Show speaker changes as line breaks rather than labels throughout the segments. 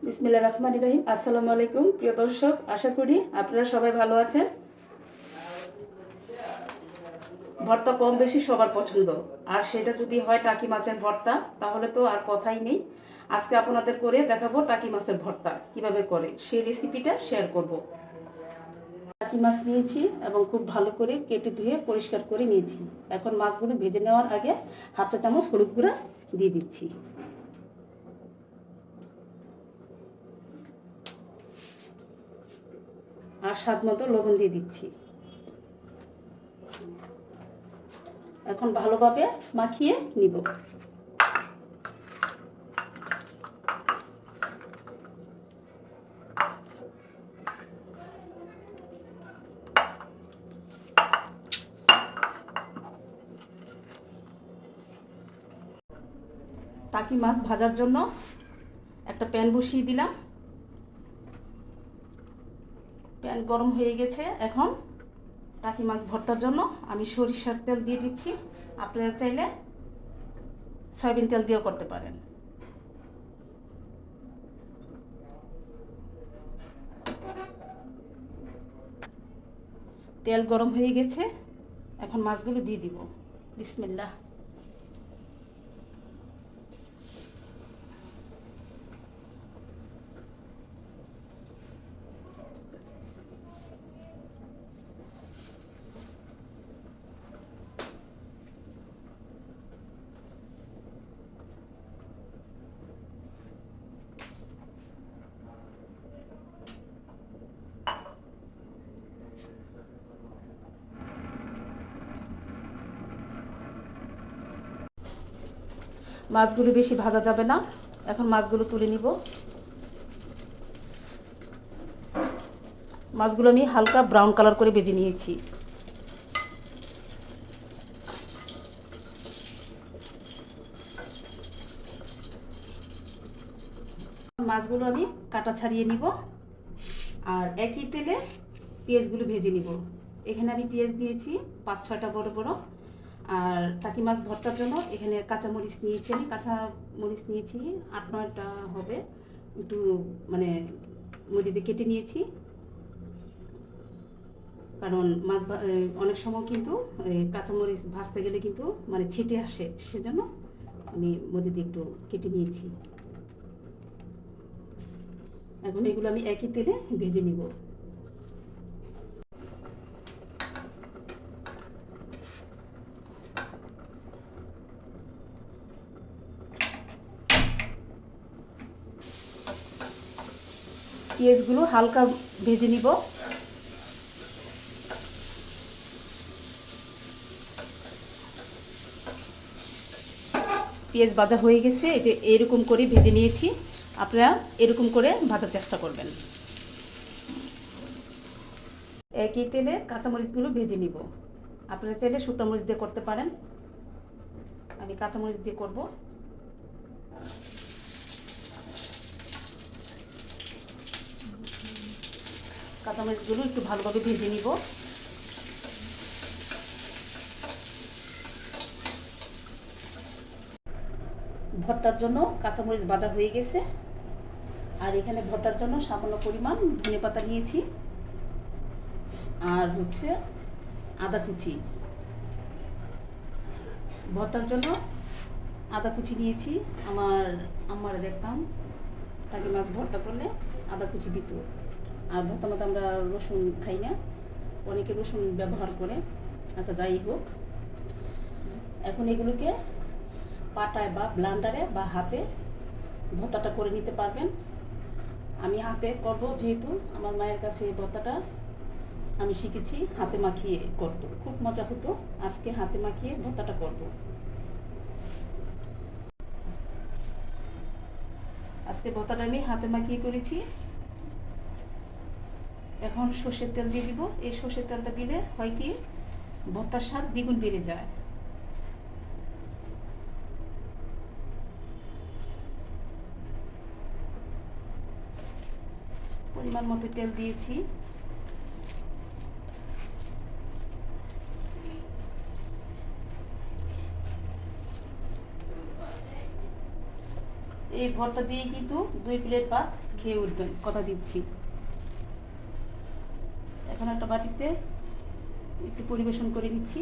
বিসমিল্লাহির রহমানির রহিম। আসসালামু আলাইকুম প্রিয় দর্শক, আশা করি আপনারা সবাই ভালো আছেন। ভর্তা কম বেশি সবার পছন্দ, আর সেটা যদি হয় টাকি মাছের ভর্তা তাহলে তো আর কথাই নেই। আজকে আপনাদের করে দেখাবো টাকি মাছের ভর্তা কিভাবে করে, সেই রেসিপিটা শেয়ার করব। টাকি মাছ নিয়েছি এবং খুব ভালো করে কেটে ধুয়ে পরিষ্কার করে নিয়েছি। এখন মাছগুলো ভেজে নেওয়ার আগে হাফ চা চামচ হলুদ গুঁড়া দিয়ে দিচ্ছি, আর স্বাদ মতো লবণ দিয়ে দিচ্ছি। এখন ভালোভাবে মাখিয়ে নিব। টাকি মাছ ভাজার জন্য একটা প্যান বসিয়ে দিলাম। প্যান গরম হয়ে গেছে। এখন টাকি মাছ ভর্তার জন্য আমি সরিষার তেল দিয়ে দিচ্ছি। আপনারা চাইলে সয়াবিন তেল দিয়েও করতে পারেন। তেল গরম হয়ে গেছে, এখন মাছগুলো দিয়ে দিব। বিসমিল্লাহ। মাছগুলো বেশি ভাজা যাবে না, এখন মাছগুলো তুলে নিব। মাছগুলো আমি হালকা ব্রাউন কালার করে ভেজে নিয়েছি। মাছগুলো আমি কাটা ছাড়িয়ে নিব, আর একই তেলে পেঁয়াজগুলো ভেজে নিব। এখানে আমি পেঁয়াজ দিয়েছি 5-6টা বড় বড়। আর টাকি মাছ ভর্তার জন্য এখানে কাঁচামরিচ নিয়েছি, আমি কাঁচামরিচ নিয়েছি 8-9টা হবে, একটু মানে মধ্যে কেটে নিয়েছি। কারণ মাছ অনেক সময় কিন্তু কাঁচামরিচ ভাজতে গেলে কিন্তু মানে ছিটে আসে, সেজন্য আমি মধ্যে একটু কেটে নিয়েছি। এখন এগুলো আমি একই তেলে ভেজে নিব। পেঁয়াজগুলো হালকা ভেজে নিব। পেঁয়াজ ভাজা হয়ে গেছে, এই যে এরকম করে ভেজে নিয়েছি। আপনারা এরকম করে ভাজার চেষ্টা করবেন। একই তেলে কাঁচামরিচগুলো ভেজে নিব। আপনারা চাইলে শুকনো মরিচ দিয়ে করতে পারেন, আমি কাঁচামরিচ দিয়ে করব। কাঁচামরিচগুলো একটু ভালোভাবে ভেজে নিব। ভর্তার জন্য কাঁচামরিচ ভাজা হয়ে গেছে, আর এখানে ভর্তার জন্য সামান্য পরিমাণ ধনেপাতা নিয়েছি, আর হচ্ছে আদা কুচি। ভর্তার জন্য আদা কুচি নিয়েছি। আমার দেখতাম টাকি মাছ ভর্তা করলে আদা কুচি দিত। আর ভর্তার মতো আমরা রসুন খাই না, অনেকে রসুন ব্যবহার করে। আচ্ছা, যাই হোক, এখন এগুলোকে পাটায় বা ব্লান্ডারে বা হাতে ভর্তাটা করে নিতে পারবেন। আমি হাতে করব, যেহেতু আমার মায়ের কাছে এই ভর্তাটা আমি শিখেছি হাতে মাখিয়ে করতো, খুব মজা হতো। আজকে হাতে মাখিয়ে ভর্তাটা করব। আজকে ভর্তাটা আমি হাতে মাখিয়ে করেছি। এখন সর্ষের তেল দিয়ে দিব। এই সর্ষের তেলটা দিলে হয় কি, ভর্তার স্বাদ দ্বিগুণ বেড়ে যায়। পরিমাণ মতো তেল দিয়েছি। এই ভর্তা দিয়ে কিন্তু 2 প্লেট ভাত খেয়ে উঠবেন, কথা দিচ্ছি। এখন একটা বাটিতে একটু পরিবেশন করে নিচ্ছি।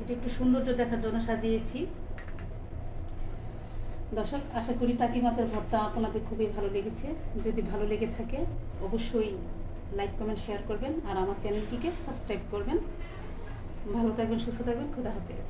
এটা একটু সৌন্দর্য দেখার জন্য সাজিয়েছি। দর্শক, আশা করি টাকি মাছের ভর্তা আপনাদের খুবই ভালো লেগেছে। যদি ভালো লেগে থাকে অবশ্যই লাইক কমেন্ট শেয়ার করবেন আর আমার চ্যানেলটিকে সাবস্ক্রাইব করবেন। ভালো থাকবেন, সুস্থ থাকবেন, খোদা হাফেজ।